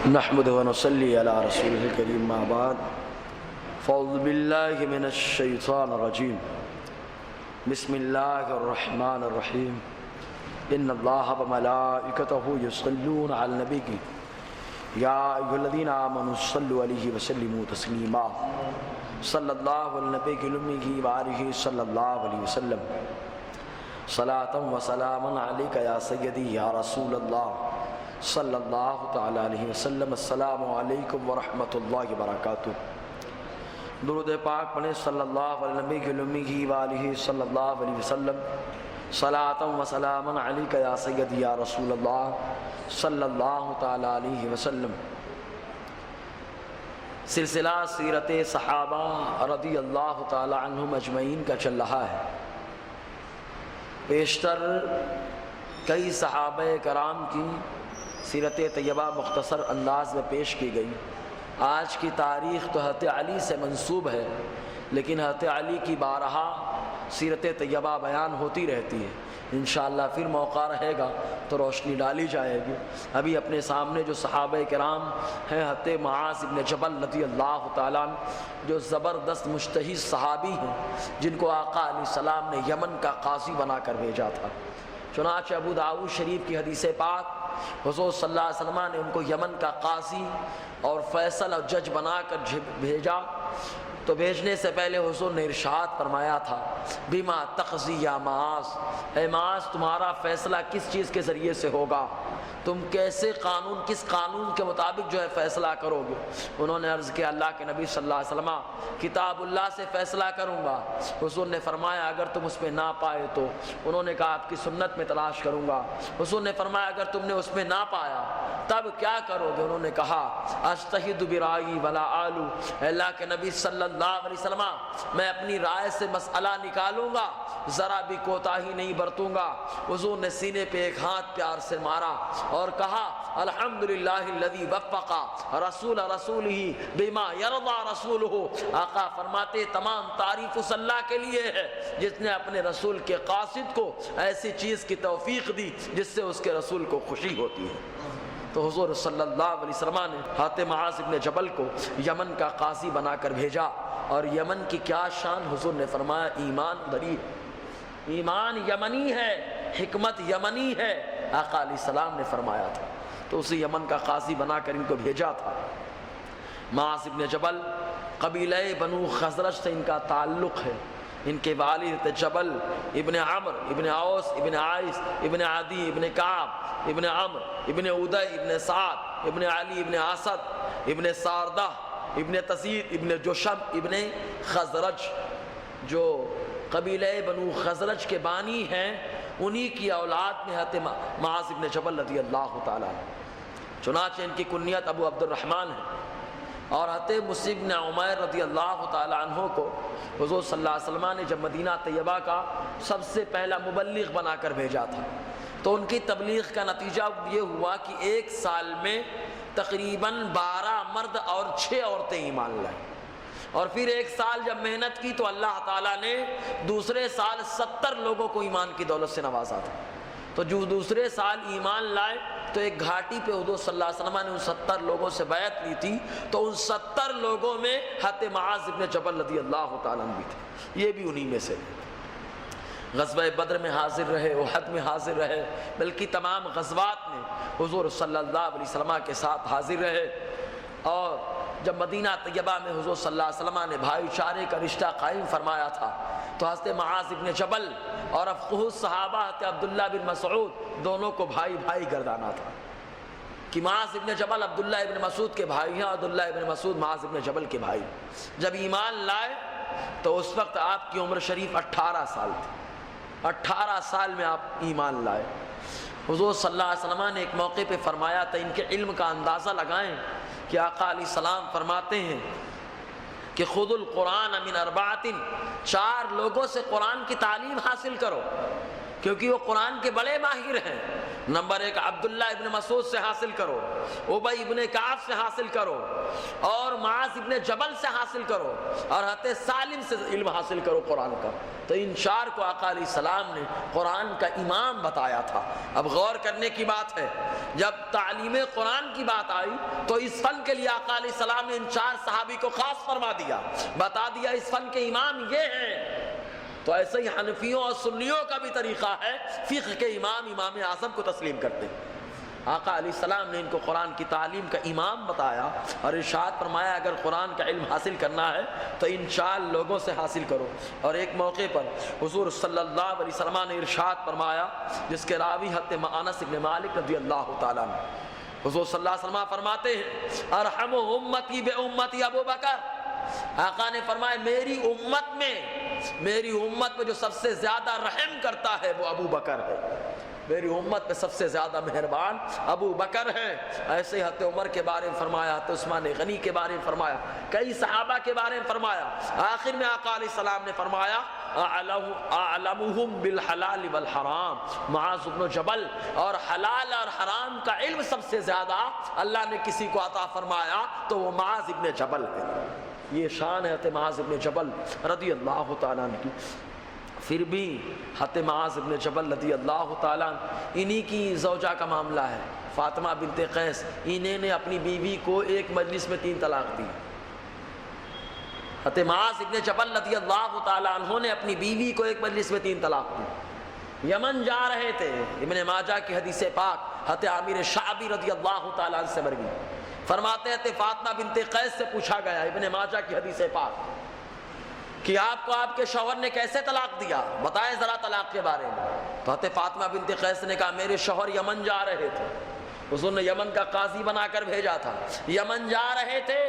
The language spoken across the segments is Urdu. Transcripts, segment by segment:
نحمده ونصلي على رسوله الكريم ما بعد فاعوذ بالله من الشيطان الرجيم بسم الله الرحمن الرحيم إن الله وملائكته يصلون على النبي يا أيها الذين آمنوا صلوا عليه وسلموا تسليما صلى الله على النبي الأمي وآله صلى الله عليه وسلم صلاة وسلاما عليك يا سيدي يا رسول الله صلی اللہ تعالی علیہ وسلم۔ السلام علیکم ورحمۃ اللہ وبرکاتہ۔ درود پاک پڑھیں صلی اللہ علیہ نبی المی وآلہ صلی اللہ علیہ وسلم۔ صلاۃ و سلاما علیک یا سیدی یا رسول اللہ صلی اللہ تعالی علیہ وسلم۔ سلسلہ سیرت صحابہ رضی اللہ تعالی عنہم اجمعین کا چل رہا ہے۔ بیشتر کئی صحابہ کرام کی سیرت طیبہ مختصر انداز میں پیش کی گئی۔ آج کی تاریخ تو حضرت علی سے منسوب ہے، لیکن حضرت علی کی بارہا سیرت طیبہ بیان ہوتی رہتی ہے۔ انشاءاللہ پھر موقع رہے گا تو روشنی ڈالی جائے گی۔ ابھی اپنے سامنے جو صحابہ کرام ہیں، حضرت معاذ بن جبل رضی اللہ تعالیٰ عنہ جو زبردست مجتہد صحابی ہیں، جن کو آقا علیہ السلام نے یمن کا قاضی بنا کر بھیجا تھا۔ چنانچہ ابو داؤد شریف کی حدیث پاک حضور صلی اللہ علیہ وسلم نے ان کو یمن کا قاضی اور فیصل اور جج بنا کر بھیجا، تو بھیجنے سے پہلے حضور نے ارشاد فرمایا تھا بما تقضی یا معاذ، اے معاذ تمہارا فیصلہ کس چیز کے ذریعے سے ہوگا، تم کیسے کس قانون کے مطابق جو ہے فیصلہ کرو گے؟ انہوں نے عرض کیا اللہ کے نبی صلی اللہ علیہ وسلم کتاب اللہ سے فیصلہ کروں گا۔ حضور نے فرمایا اگر تم اس میں نہ پائے تو؟ انہوں نے کہا آپ کی سنت میں تلاش کروں گا۔ حضور نے فرمایا اگر تم نے اس میں نہ پایا تب کیا کرو گے؟ انہوں نے کہا اجتہد برائی ولا آلو، اے اللہ کے نبی صلی اللہ علیہ وسلم میں اپنی رائے سے مسئلہ نکالوں گا، ذرا بھی کوتاہی نہیں برتوں گا۔ حضور نے سینے پہ ایک ہاتھ پیار سے مارا اور کہا الحمدللہ الذی وفق رسول رسولہ بما یرضی رسولہ۔ آقا فرماتے تمام تعریف اس اللہ کے لیے ہے جس نے اپنے رسول کے قاصد کو ایسی چیز کی توفیق دی جس سے اس کے رسول کو خوشی ہوتی ہے۔ تو حضور صلی اللہ علیہ وسلم نے حضرت معاذ بن جبل کو یمن کا قاضی بنا کر بھیجا، اور یمن کی کیا شان! حضور نے فرمایا ایمان بری ہے، ایمان یمنی ہے، حکمت یمنی ہے، آقا علیہ السلام نے فرمایا تھا۔ تو اسی یمن کا قاضی بنا کر ان کو بھیجا تھا۔ معاذ بن جبل قبیلہ بنو خزرج سے ان کا تعلق ہے۔ ان کے والد جبل ابن عمر ابن اوس ابن عائس ابن عدی ابن کعب ابن عمر ابن ادی ابن سعد ابن علی ابن اسد ابن ساردہ ابن تزید ابن جشم ابن خزرج، جو قبیلہ بنو خزرج کے بانی ہیں، انہی کی اولاد میں حضرت معاذ بن جبل رضی اللہ تعالیٰ عنہ۔ چنانچہ ان کی کنیت ابو عبد الرحمن ہے، اور حضرت مصعب بن عمیر رضی اللہ تعالیٰ عنہ کو حضور صلی اللہ علیہ وسلم نے جب مدینہ طیبہ کا سب سے پہلا مبلغ بنا کر بھیجا تھا، تو ان کی تبلیغ کا نتیجہ یہ ہوا کہ ایک سال میں تقریباً 12 مرد اور 6 عورتیں ایمان لائیں، اور پھر ایک سال جب محنت کی تو اللہ تعالیٰ نے دوسرے سال 70 لوگوں کو ایمان کی دولت سے نوازا تھا۔ تو جو دوسرے سال ایمان لائے تو ایک گھاٹی پہ حضور صلی اللہ علیہ وسلم نے ان 70 لوگوں سے بیعت لی تھی، تو ان 70 لوگوں میں حضرت معاذ بن جبل رضی اللہ تعالیٰ عنہ بھی تھے، یہ بھی انہی میں سے۔ غزوہ بدر میں حاضر رہے، احد میں حاضر رہے، بلکہ تمام غزوات میں حضور صلی اللہ علیہ وسلم کے ساتھ حاضر رہے۔ اور جب مدینہ طیبہ میں حضور صلی اللہ علیہ وسلم نے بھائی چارے کا رشتہ قائم فرمایا تھا، تو حضرت معاذ بن جبل اور افقہ صحابہ حضرت عبداللہ بن مسعود دونوں کو بھائی بھائی گردانا تھا، کہ معاذ بن جبل عبداللہ بن مسعود کے بھائی ہیں، عبداللہ بن مسعود معاذ بن جبل کے بھائی۔ جب ایمان لائے تو اس وقت آپ کی عمر شریف 18 سال تھی، 18 سال میں آپ ایمان لائے۔ حضور صلی اللہ علیہ وسلم نے ایک موقع پہ فرمایا تھا، ان کے علم کا اندازہ لگائیں کہ آقا علیہ السلام فرماتے ہیں کہ خذ القرآن من 4، 4 لوگوں سے قرآن کی تعلیم حاصل کرو، کیونکہ وہ قرآن کے بڑے ماہر ہیں۔ نمبر 1 عبداللہ ابن مسعود سے حاصل کرو، ابی ابن کعب سے حاصل کرو، اور معاذ ابن جبل سے حاصل کرو، اور حضرت سالم سے علم حاصل کرو قرآن کا۔ تو ان 4 کو آقا علیہ السلام نے قرآن کا امام بتایا تھا۔ اب غور کرنے کی بات ہے، جب تعلیم قرآن کی بات آئی تو اس فن کے لیے آقا علیہ السلام نے ان 4 صحابی کو خاص فرما دیا، بتا دیا اس فن کے امام یہ ہیں۔ تو ایسے ہی حنفیوں اور سنیوں کا بھی طریقہ ہے، فقہ کے امام امام اعظم کو تسلیم کرتے ہیں۔ آقا علیہ السلام نے ان کو قرآن کی تعلیم کا امام بتایا اور ارشاد فرمایا اگر قرآن کا علم حاصل کرنا ہے تو ان 4 لوگوں سے حاصل کرو۔ اور ایک موقع پر حضور صلی اللہ علیہ وسلم نے ارشاد فرمایا، جس کے راوی حضرت انس بن مالک رضی اللہ تعالیٰ عنہ، حضور صلی اللہ علیہ وسلم فرماتے ہیں ارحم امتی بے امتی ابو بکر۔ آقا نے فرمایا میری امت میں جو سب سے زیادہ رحم کرتا ہے وہ ابو بکر ہے، میری امت میں سب سے زیادہ مہربان ابو بکر ہیں۔ ایسے ہی حضرت عمر کے بارے میں فرمایا، حضرت عثمان غنی کے بارے میں فرمایا، کئی صحابہ کے بارے میں فرمایا۔ آخر میں آقا علیہ السلام نے فرمایا اعلمہم بالحلال والحرام معاذ بن جبل، اور حلال اور حرام کا علم سب سے زیادہ اللہ نے کسی کو عطا فرمایا تو وہ معاذ بن جبل ہے۔ یہ شان ہے حضرت معاذ بن جبل رضی اللہ تعالیٰ عنہ کی۔ پھر بھی حضرت معاذ بن جبل رضی اللہ تعالیٰ عنہ، انہی کی زوجہ کا معاملہ ہے، فاطمہ بنت قیس، انہیں نے اپنی بیوی کو ایک مجلس میں 3 طلاق دی۔ حضرت معاذ بن جبل رضی اللہ تعالیٰ عنہ نے اپنی بیوی کو ایک مجلس میں 3 طلاق دی۔ یمن جا رہے تھے، ابن ماجہ کی حدیث پاک حضرت عامر شعبی رضی اللہ تعالیٰ عنہ سے مروی، فرماتے ہیں فاطمہ بنت قیس سے پوچھا گیا، ابن ماجہ کی حدیث پاک، کہ آپ کو آپ کے شوہر نے کیسے طلاق دیا، بتائیں ذرا طلاق کے بارے میں۔ تو حضرت فاطمہ بنت قیس نے کہا میرے شوہر یمن جا رہے تھے، حضور نے یمن کا قاضی بنا کر بھیجا تھا، یمن جا رہے تھے،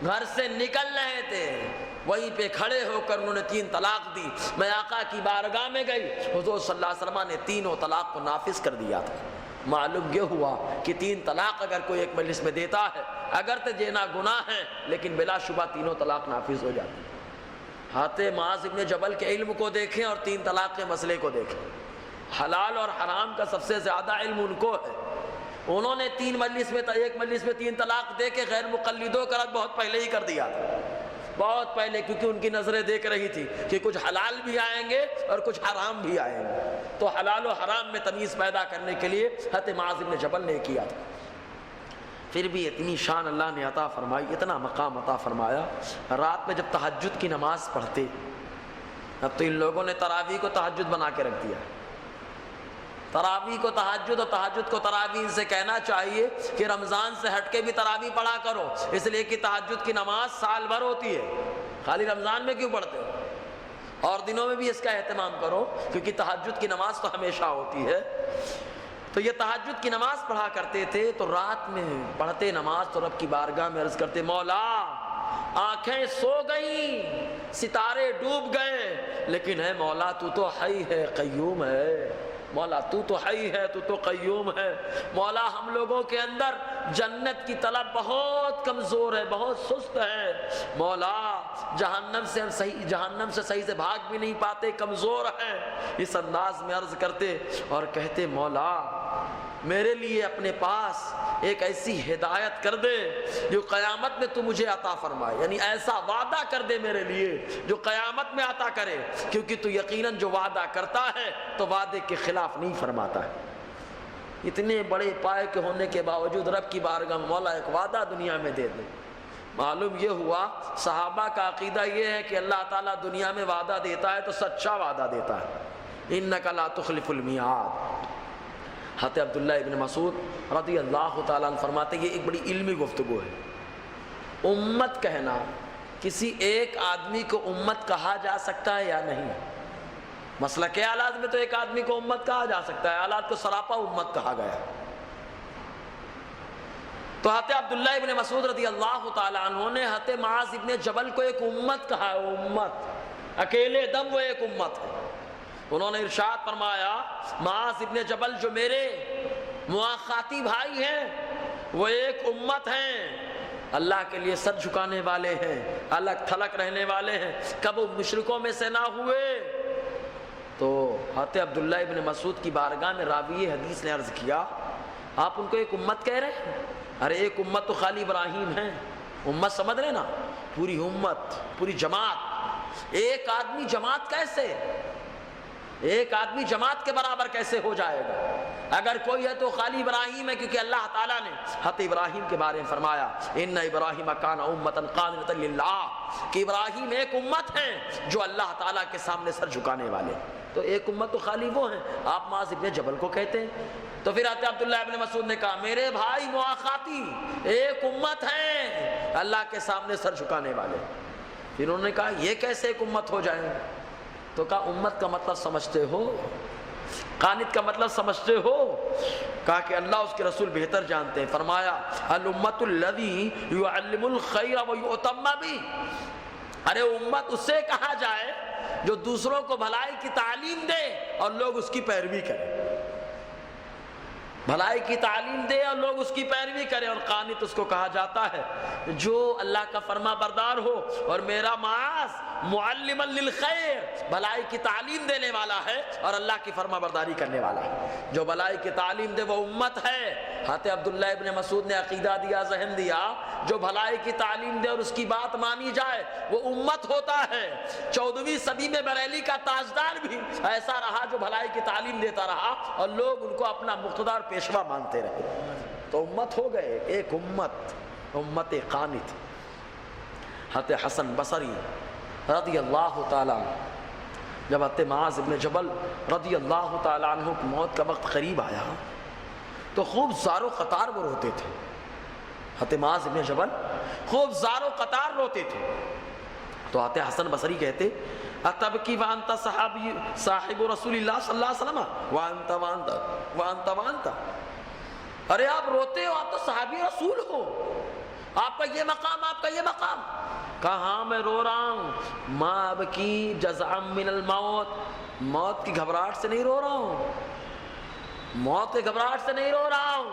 گھر سے نکل رہے تھے، وہیں پہ کھڑے ہو کر انہوں نے 3 طلاق دی۔ میں آقا کی بارگاہ میں گئی، حضور صلی اللہ علیہ وسلم نے تینوں طلاق کو نافذ کر دیا تھا۔ معلوم یہ ہوا کہ 3 طلاق اگر کوئی ایک مجلس میں دیتا ہے، اگر تو دینا گناہ ہے لیکن بلا شبہ تینوں طلاق نافذ ہو جاتی ہے۔ حضرت معاذ بن جبل کے علم کو دیکھیں اور 3 طلاق کے مسئلے کو دیکھیں، حلال اور حرام کا سب سے زیادہ علم ان کو ہے۔ انہوں نے 3 مجلس میں ایک مجلس میں 3 طلاق دے کے غیر مقلدوں کا رد بہت پہلے ہی کر دیا تھا، بہت پہلے، کیونکہ ان کی نظریں دیکھ رہی تھی کہ کچھ حلال بھی آئیں گے اور کچھ حرام بھی آئیں گے، تو حلال و حرام میں تمیز پیدا کرنے کے لیے حضرت معاذ بن جبل نے کیا تھا۔ پھر بھی اتنی شان اللہ نے عطا فرمائی، اتنا مقام عطا فرمایا، رات میں جب تہجد کی نماز پڑھتے، اب تو ان لوگوں نے تراویح کو تہجد بنا کے رکھ دیا، تراویح کو تہجد اور تہجد کو تراویح سے کہنا چاہیے کہ رمضان سے ہٹ کے بھی تراویح پڑھا کرو، اس لیے کہ تہجد کی نماز سال بھر ہوتی ہے، خالی رمضان میں کیوں پڑھتے ہو؟ اور دنوں میں بھی اس کا اہتمام کرو، کیونکہ تہجد کی نماز تو ہمیشہ ہوتی ہے۔ تو یہ تہجد کی نماز پڑھا کرتے تھے، تو رات میں پڑھتے نماز تو رب کی بارگاہ میں عرض کرتے مولا آنکھیں سو گئیں، ستارے ڈوب گئے، لیکن اے مولا تو تو حی ہے قیوم ہے، مولا تو تو حی ہے، تو تو قیوم ہے، مولا ہم لوگوں کے اندر جنت کی طلب بہت کمزور ہے، بہت سست ہے، مولا جہنم سے صحیح سے بھاگ بھی نہیں پاتے، کمزور ہیں۔ اس انداز میں عرض کرتے اور کہتے مولا میرے لیے اپنے پاس ایک ایسی ہدایت کر دے جو قیامت میں تو مجھے عطا فرمائے، یعنی ایسا وعدہ کر دے میرے لیے جو قیامت میں عطا کرے، کیونکہ تو یقیناً جو وعدہ کرتا ہے تو وعدے کے خلاف نہیں فرماتا ہے۔ اتنے بڑے پائے کے ہونے کے باوجود رب کی بارگاہ میں مولا ایک وعدہ دنیا میں دے دے۔ معلوم یہ ہوا صحابہ کا عقیدہ یہ ہے کہ اللہ تعالیٰ دنیا میں وعدہ دیتا ہے تو سچا وعدہ دیتا ہے، انک لا تخلف المیعاد۔ حضرت عبداللہ ابن مسعود رضی اللہ تعالیٰ عنہ فرماتے ہیں یہ ایک بڑی علمی گفتگو ہے، امت کہنا، کسی ایک آدمی کو امت کہا جا سکتا ہے یا نہیں؟ مسئلہ کے آلات میں تو ایک آدمی کو امت کہا جا سکتا ہے، آلات کو سراپا امت کہا گیا۔ تو حضرت عبداللہ ابن مسعود رضی اللہ تعالیٰ عنہ نے حضرت معاذ ابن جبل کو ایک امت کہا ہے، امت، اکیلے دم وہ ایک امت ہے۔ انہوں نے ارشاد فرمایا معاذ ابن جبل جو میرے مواخاتی بھائی ہیں وہ ایک امت ہیں، اللہ کے لیے سر جھکانے والے ہیں، الگ تھلگ رہنے والے ہیں، کب وہ مشرکوں میں سے نہ ہوئے، تو حضرت عبداللہ ابن مسعود کی بارگاہ میں راوی حدیث نے عرض کیا آپ ان کو ایک امت کہہ رہے ہیں؟ ارے ایک امت تو خالی ابراہیم ہے، امت سمجھ رہے نا، پوری امت، پوری جماعت، ایک آدمی جماعت کیسے، ایک آدمی جماعت کے برابر کیسے ہو جائے گا؟ اگر کوئی ہے تو خالی ابراہیم ہے، کیونکہ اللہ تعالیٰ نے حضرت ابراہیم کے بارے میں فرمایا ان ابراہیم کان امۃ قانتا للہ، کہ ابراہیم ایک امت ہے جو اللہ تعالیٰ کے سامنے سر جھکانے والے۔ تو ایک امت تو خالی وہ ہیں، آپ معاذ ابن جبل کو کہتے ہیں۔ تو پھر حضرت عبداللہ ابن مسعود نے کہا میرے بھائی مواخاتی، ایک امت ہے اللہ کے سامنے سر جھکانے والے۔ پھر انہوں نے کہا یہ کیسے ایک امت ہو جائیں؟ تو کہا امت کا مطلب سمجھتے ہو، قانت کا مطلب سمجھتے ہو؟ کہا کہ اللہ اس کے رسول بہتر جانتے ہیں۔ فرمایا الامت الذی یعلم الخیر ویؤتم بہ، ارے امت اسے کہا جائے جو دوسروں کو بھلائی کی تعلیم دے اور لوگ اس کی پیروی کریں، بھلائی کی تعلیم دے اور لوگ اس کی پیروی کریں۔ اور قانت اس کو کہا جاتا ہے جو اللہ کا فرما بردار ہو اور میرا معاذ معلما للخیر، بھلائی کی تعلیم دینے والا ہے اور اللہ کی فرما برداری کرنے والا ہے۔ جو بھلائی کی تعلیم دے وہ امت ہے۔ حضرت عبداللہ ابن مسعود نے عقیدہ دیا، ذہن دیا، جو بھلائی کی تعلیم دے اور اس کی بات مانی جائے وہ امت ہوتا ہے۔ 14ویں صدی میں بریلی کا تاجدار بھی ایسا رہا جو بھلائی کی تعلیم دیتا رہا اور لوگ ان کو اپنا مقتدر پیشوا مانتے رہے۔ تو امت ہو گئے، ایک امت، امت قانت۔ حضرت حسن بصری رضی اللہ تعالیٰ جب حضرت معاذ ابن جبل رضی اللہ تعالیٰ عنہ کی موت کا وقت قریب آیا تو خوب زار و قطار وہ روتے تھے۔ حضرت معاذ ابن جبل خوب زار و قطار روتے تھے۔ تو حضرت حسن بصری کہتے اتبکی وانت صحابی صاحب رسول اللہ صلی اللہ علیہ وسلم وانت وانت وانت وانت، ارے آپ روتے ہو، آپ تو صحابی رسول ہو، آپ کا یہ مقام، آپ کا یہ مقام۔ کہاں میں رو رہا ہوں، ما ابکی جزعا من الموت، موت کی گھبراہٹ سے نہیں رو رہا ہوں، موت کی گھبراہٹ سے نہیں رو رہا ہوں،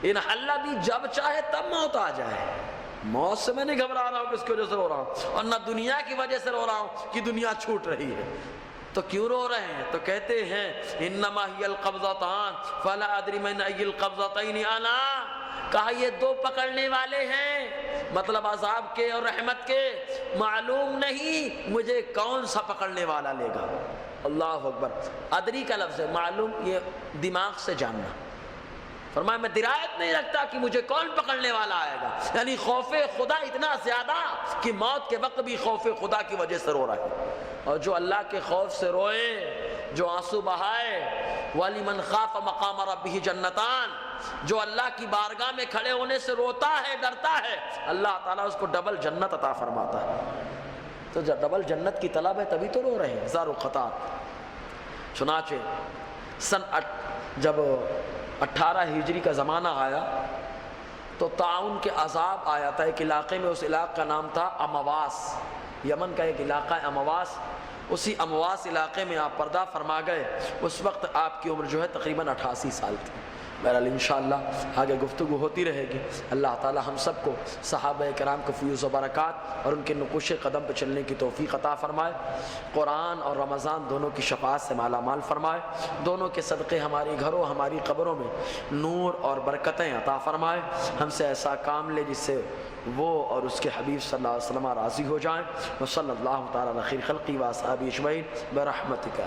ان اللہ بھی جب چاہے تب موت آ جائے، موت سے میں نہیں گھبرا رہا ہوں کہ اس کی وجہ سے رو رہا ہوں، اور نہ دنیا کی وجہ سے رو رہا ہوں کہ دنیا چھوٹ رہی ہے۔ تو کیوں رو رہے ہیں؟ تو کہتے ہیں انما ہی القبضتان فلا ادری من ای القبضتین انا، کہا یہ دو پکڑنے والے ہیں، مطلب عذاب کے اور رحمت کے، معلوم نہیں مجھے کون سا پکڑنے والا لے گا۔ اللہ اکبر۔ ادری کا لفظ ہے، معلوم یہ دماغ سے جاننا، فرمایا میں درایت نہیں رکھتا کہ مجھے کون پکڑنے والا آئے گا، یعنی خوف خدا اتنا زیادہ کہ موت کے وقت بھی خوف خدا کی وجہ سے رو رہا ہے۔ اور جو اللہ کے خوف سے روئے، جو آنسو بہائے، وَلِمَنْ خَافَ مَقَامَ رَبِّهِ جَنَّتَانِ، جو اللہ کی بارگاہ میں کھڑے ہونے سے روتا ہے، ڈرتا ہے، اللہ تعالیٰ اس کو ڈبل جنت عطا فرماتا ہے۔ تو جب ڈبل جنت کی طلب ہے تبھی تو رو رہے ہیں زار و قطار۔ چنانچہ جب 18 ہجری کا زمانہ آیا تو طاعون کے عذاب آیا تھا ایک علاقے میں، اس علاقے کا نام تھا امواس، یمن کا ایک علاقہ ہے امواس، اسی امواس علاقے میں آپ پردہ فرما گئے۔ اس وقت آپ کی عمر جو ہے تقریباً 88 سال تھی۔ بہرحال انشاءاللہ آگے گفتگو ہوتی رہے گی۔ اللہ تعالی ہم سب کو صحابہ کرام کے فیوز و برکات اور ان کے نقوش قدم پہ چلنے کی توفیق عطا فرمائے، قرآن اور رمضان دونوں کی شفاعت سے مالا مال فرمائے، دونوں کے صدقے ہماری گھروں ہماری قبروں میں نور اور برکتیں عطا فرمائے، ہم سے ایسا کام لے جس سے وہ اور اس کے حبیب صلی اللہ علیہ وسلم راضی ہو جائیں۔ وصلی اللہ تعالی علی خیر خلقی و اصحابہ اجمعین برحمتک۔